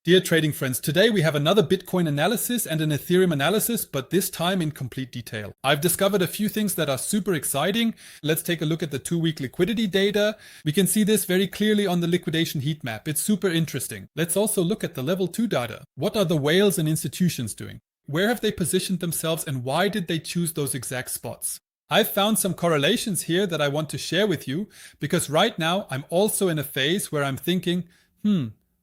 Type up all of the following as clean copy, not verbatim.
Dear trading friends, today we have another Bitcoin analysis and an Ethereum analysis, but this time in complete detail. I've discovered a few things that are super exciting. Let's take a look at the 2-week liquidity data. We can see this very clearly on the liquidation heat map. It's super interesting. Let's also look at the level 2 data. What are the whales and institutions doing? Where have they positioned themselves and why did they choose those exact spots? I've found some correlations here that I want to share with you because right now I'm also in a phase where I'm thinking,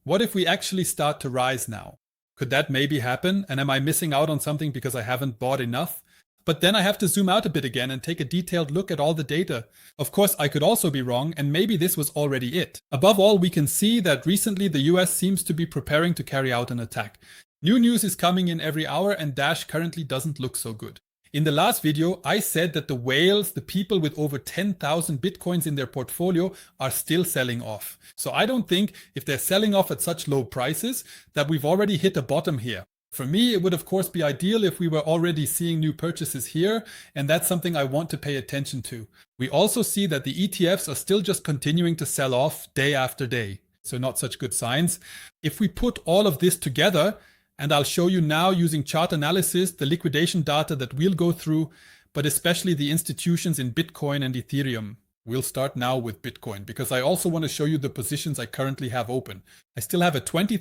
what if we actually start to rise now? Could that maybe happen? And am I missing out on something because I haven't bought enough? But then I have to zoom out a bit again and take a detailed look at all the data. Of course, I could also be wrong, and maybe this was already it. Above all, we can see that recently the US seems to be preparing to carry out an attack. New news is coming in every hour, and Dash currently doesn't look so good. In the last video, I said that the whales, the people with over 10,000 Bitcoins in their portfolio, are still selling off. So I don't think if they're selling off at such low prices that we've already hit a bottom here. For me, it would of course be ideal if we were already seeing new purchases here, and that's something I want to pay attention to. We also see that the ETFs are still just continuing to sell off day after day. So not such good signs. If we put all of this together, and I'll show you now using chart analysis, the liquidation data that we'll go through, but especially the institutions in Bitcoin and Ethereum. We'll start now with Bitcoin because I also want to show you the positions I currently have open. I still have a $20,000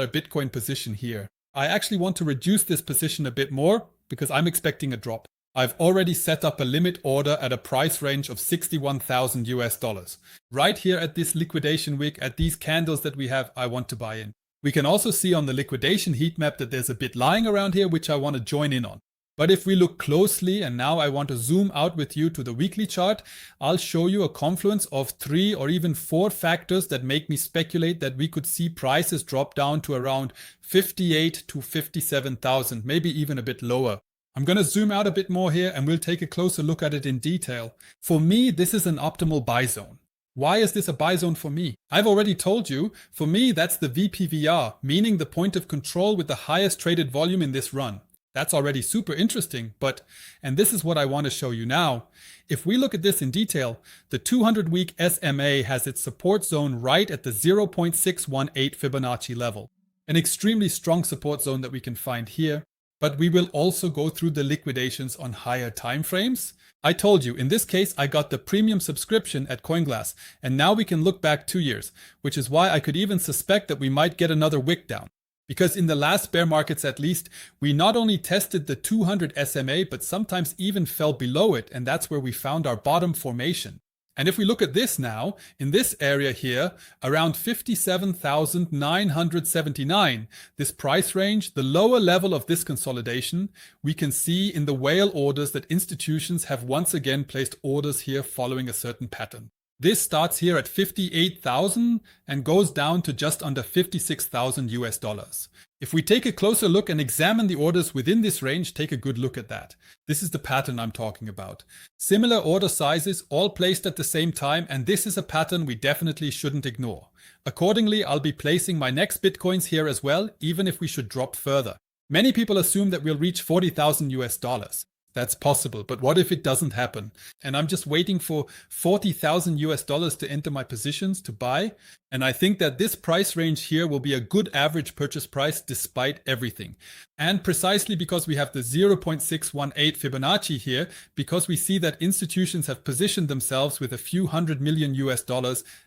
Bitcoin position here. I actually want to reduce this position a bit more because I'm expecting a drop. I've already set up a limit order at a price range of $61,000. Right here at this liquidation wick, at these candles that we have, I want to buy in. We can also see on the liquidation heat map that there's a bit lying around here, which I want to join in on. But if we look closely, and now I want to zoom out with you to the weekly chart, I'll show you a confluence of 3 or even 4 factors that make me speculate that we could see prices drop down to around 58 to 57,000, maybe even a bit lower. I'm going to zoom out a bit more here and we'll take a closer look at it in detail. For me, this is an optimal buy zone. Why is this a buy zone for me? I've already told you, for me that's the VPVR, meaning the point of control with the highest traded volume in this run. That's already super interesting, and this is what I want to show you now. If we look at this in detail, the 200-week SMA has its support zone right at the 0.618 Fibonacci level. An extremely strong support zone that we can find here, but we will also go through the liquidations on higher time frames. I told you, in this case, I got the premium subscription at Coinglass, and now we can look back 2 years, which is why I could even suspect that we might get another wick down. Because in the last bear markets at least, we not only tested the 200 SMA, but sometimes even fell below it, and that's where we found our bottom formation. And if we look at this now, in this area here, around 57,979, this price range, the lower level of this consolidation, we can see in the whale orders that institutions have once again placed orders here following a certain pattern. This starts here at 58,000 and goes down to just under $56,000. If we take a closer look and examine the orders within this range, take a good look at that. This is the pattern I'm talking about. Similar order sizes, all placed at the same time, and this is a pattern we definitely shouldn't ignore. Accordingly, I'll be placing my next Bitcoins here as well, even if we should drop further. Many people assume that we'll reach $40,000. That's possible, but what if it doesn't happen? And I'm just waiting for $40,000 to enter my positions to buy. And I think that this price range here will be a good average purchase price despite everything. And precisely because we have the 0.618 Fibonacci here, because we see that institutions have positioned themselves with a few $100 million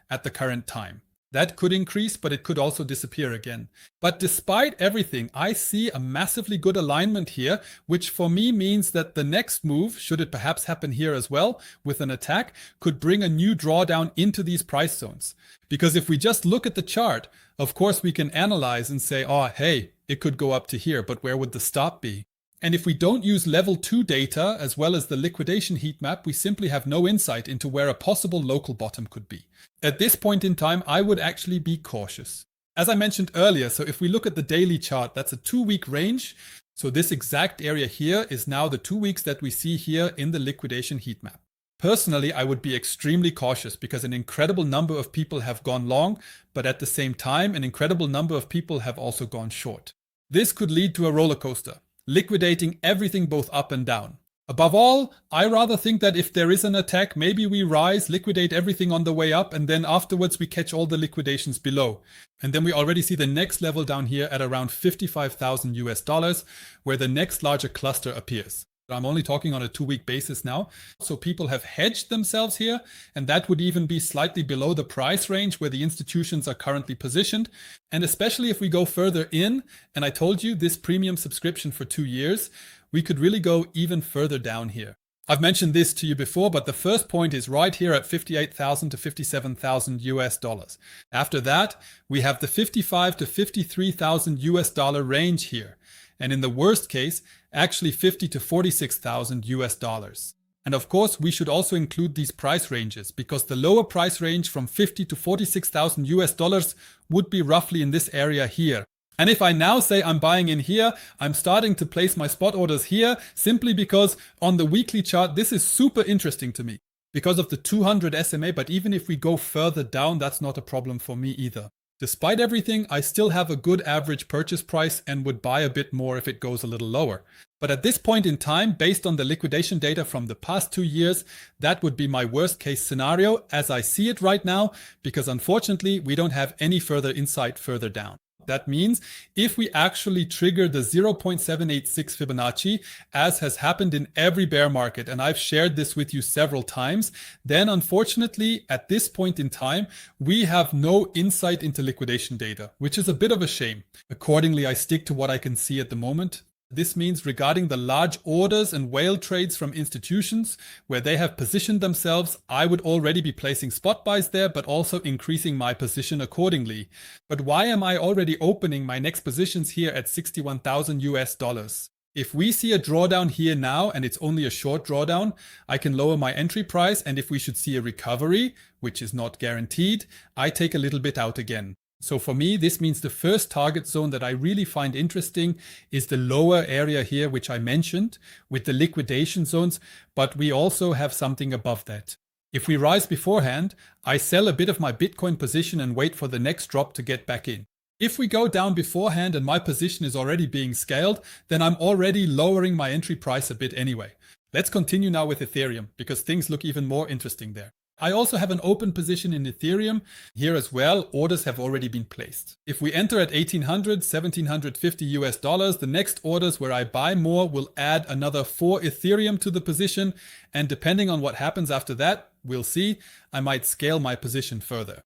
at the current time. That could increase, but it could also disappear again. But despite everything, I see a massively good alignment here, which for me means that the next move, should it perhaps happen here as well, with an attack, could bring a new drawdown into these price zones. Because if we just look at the chart, of course we can analyze and say, oh, hey, it could go up to here, but where would the stop be? And if we don't use level 2 data as well as the liquidation heat map, we simply have no insight into where a possible local bottom could be. At this point in time, I would actually be cautious. As I mentioned earlier, so if we look at the daily chart, that's a 2-week range. So this exact area here is now the 2 weeks that we see here in the liquidation heat map. Personally, I would be extremely cautious because an incredible number of people have gone long, but at the same time, an incredible number of people have also gone short. This could lead to a roller coaster, liquidating everything both up and down. Above all, I rather think that if there is an attack, maybe we rise, liquidate everything on the way up, and then afterwards we catch all the liquidations below. And then we already see the next level down here at around 55,000 US dollars, where the next larger cluster appears. I'm only talking on a 2-week basis now. So people have hedged themselves here, and that would even be slightly below the price range where the institutions are currently positioned. And especially if we go further in, and I told you this premium subscription for 2 years, we could really go even further down here. I've mentioned this to you before, but the first point is right here at 58,000 to 57,000 US dollars. After that, we have the 55 to 53,000 US dollar range here. And in the worst case, actually 50 to 46,000 US dollars. And of course, we should also include these price ranges because the lower price range from 50 to 46,000 US dollars would be roughly in this area here. And if I now say I'm buying in here, I'm starting to place my spot orders here simply because on the weekly chart, this is super interesting to me because of the 200 SMA. But even if we go further down, that's not a problem for me either. Despite everything, I still have a good average purchase price and would buy a bit more if it goes a little lower. But at this point in time, based on the liquidation data from the past 2 years, that would be my worst case scenario as I see it right now, because unfortunately, we don't have any further insight further down. That means if we actually trigger the 0.786 Fibonacci, as has happened in every bear market, and I've shared this with you several times, then unfortunately, at this point in time, we have no insight into liquidation data, which is a bit of a shame. Accordingly, I stick to what I can see at the moment. This means regarding the large orders and whale trades from institutions where they have positioned themselves, I would already be placing spot buys there, but also increasing my position accordingly. But why am I already opening my next positions here at 61,000 US dollars? If we see a drawdown here now, and it's only a short drawdown, I can lower my entry price. And if we should see a recovery, which is not guaranteed, I take a little bit out again. So for me, this means the first target zone that I really find interesting is the lower area here, which I mentioned with the liquidation zones, but we also have something above that. If we rise beforehand, I sell a bit of my Bitcoin position and wait for the next drop to get back in. If we go down beforehand and my position is already being scaled, then I'm already lowering my entry price a bit anyway. Let's continue now with Ethereum because things look even more interesting there. I also have an open position in Ethereum. Here as well, orders have already been placed. If we enter at 1800, 1750 US dollars, the next orders where I buy more will add another 4 Ethereum to the position. And depending on what happens after that, we'll see, I might scale my position further.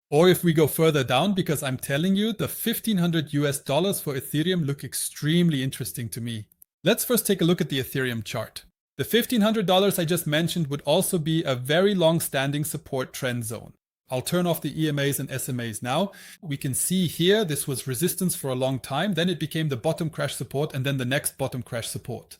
Or if we go further down, because I'm telling you, the 1500 US dollars for Ethereum look extremely interesting to me. Let's first take a look at the Ethereum chart. The $1,500 I just mentioned would also be a very long-standing support trend zone. I'll turn off the EMAs and SMAs now. We can see here this was resistance for a long time, then it became the bottom crash support and then the next bottom crash support.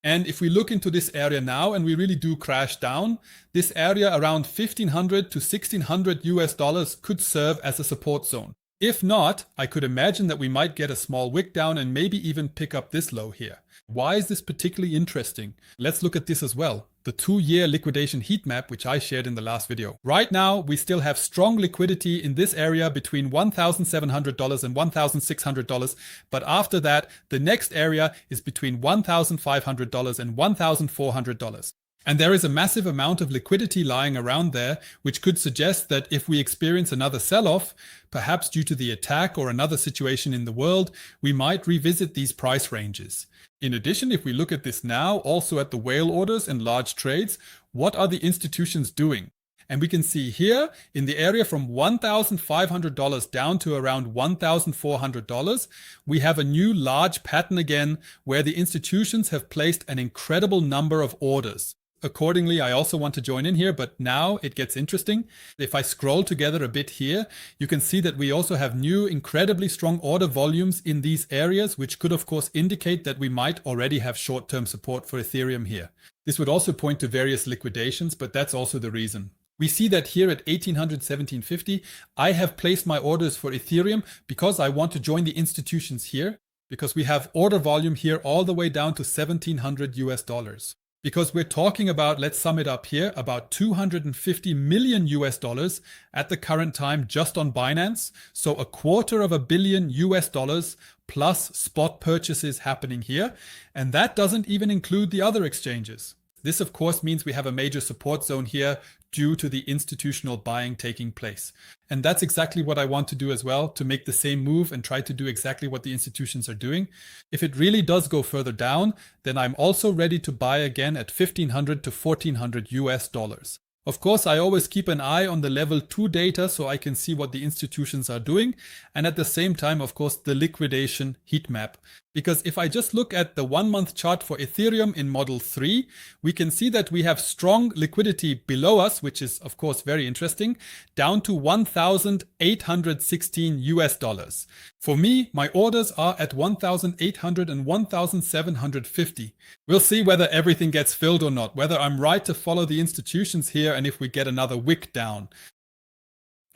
And if we look into this area now and we really do crash down, this area around 1500 to 1600 US dollars could serve as a support zone. If not, I could imagine that we might get a small wick down and maybe even pick up this low here. Why is this particularly interesting? Let's look at this as well. The 2-year liquidation heat map, which I shared in the last video. Right now, we still have strong liquidity in this area between $1,700 and $1,600. But after that, the next area is between $1,500 and $1,400. And there is a massive amount of liquidity lying around there, which could suggest that if we experience another sell-off, perhaps due to the attack or another situation in the world, we might revisit these price ranges. In addition, if we look at this now, also at the whale orders and large trades, what are the institutions doing? And we can see here in the area from $1,500 down to around $1,400, we have a new large pattern again where the institutions have placed an incredible number of orders. Accordingly, I also want to join in here, but now it gets interesting. If I scroll together a bit here, you can see that we also have new incredibly strong order volumes in these areas, which could of course indicate that we might already have short-term support for Ethereum here. This would also point to various liquidations, but that's also the reason. We see that here at 1800, 1750, I have placed my orders for Ethereum because I want to join the institutions here, because we have order volume here all the way down to 1700 US dollars. Because we're talking about, let's sum it up here, about 250 million US dollars at the current time just on Binance. So $250 million US dollars plus spot purchases happening here. And that doesn't even include the other exchanges. This, of course, means we have a major support zone here due to the institutional buying taking place. And that's exactly what I want to do as well, to make the same move and try to do exactly what the institutions are doing. If it really does go further down, then I'm also ready to buy again at 1,500 to 1,400 US dollars. Of course, I always keep an eye on the level 2 data so I can see what the institutions are doing. And at the same time, of course, the liquidation heat map. Because if I just look at the 1-month chart for Ethereum in model 3, we can see that we have strong liquidity below us, which is of course very interesting, down to 1,816 US dollars. For me, my orders are at 1,800 and 1,750. We'll see whether everything gets filled or not, whether I'm right to follow the institutions here and if we get another wick down.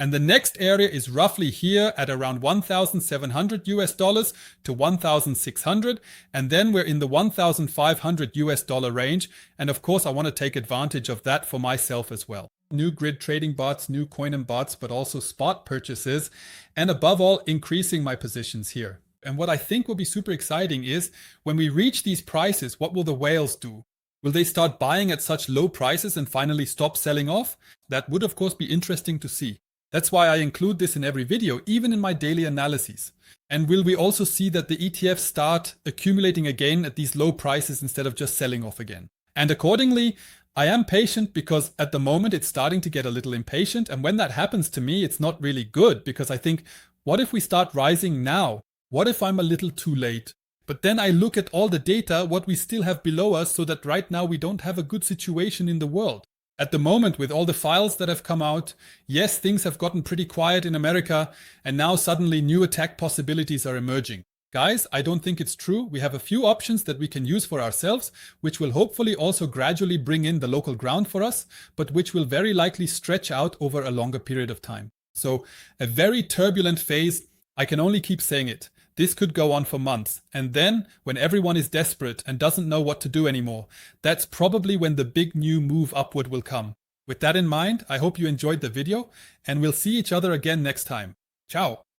And the next area is roughly here at around 1,700 US dollars to 1,600. And then we're in the 1,500 US dollar range. And of course, I want to take advantage of that for myself as well. New grid trading bots, new coin and bots, but also spot purchases. And above all, increasing my positions here. And what I think will be super exciting is when we reach these prices, what will the whales do? Will they start buying at such low prices and finally stop selling off? That would of course be interesting to see. That's why I include this in every video, even in my daily analyses. And will we also see that the ETFs start accumulating again at these low prices instead of just selling off again? And accordingly, I am patient because at the moment it's starting to get a little impatient. And when that happens to me, it's not really good because I think, what if we start rising now? What if I'm a little too late? But then I look at all the data, what we still have below us, so that right now we don't have a good situation in the world. At the moment, with all the files that have come out, yes, things have gotten pretty quiet in America, and now suddenly new attack possibilities are emerging. Guys, I don't think it's true. We have a few options that we can use for ourselves, which will hopefully also gradually bring in the local ground for us, but which will very likely stretch out over a longer period of time. So a very turbulent phase, I can only keep saying it. This could go on for months. And then when everyone is desperate and doesn't know what to do anymore, that's probably when the big new move upward will come. With that in mind, I hope you enjoyed the video and we'll see each other again next time. Ciao.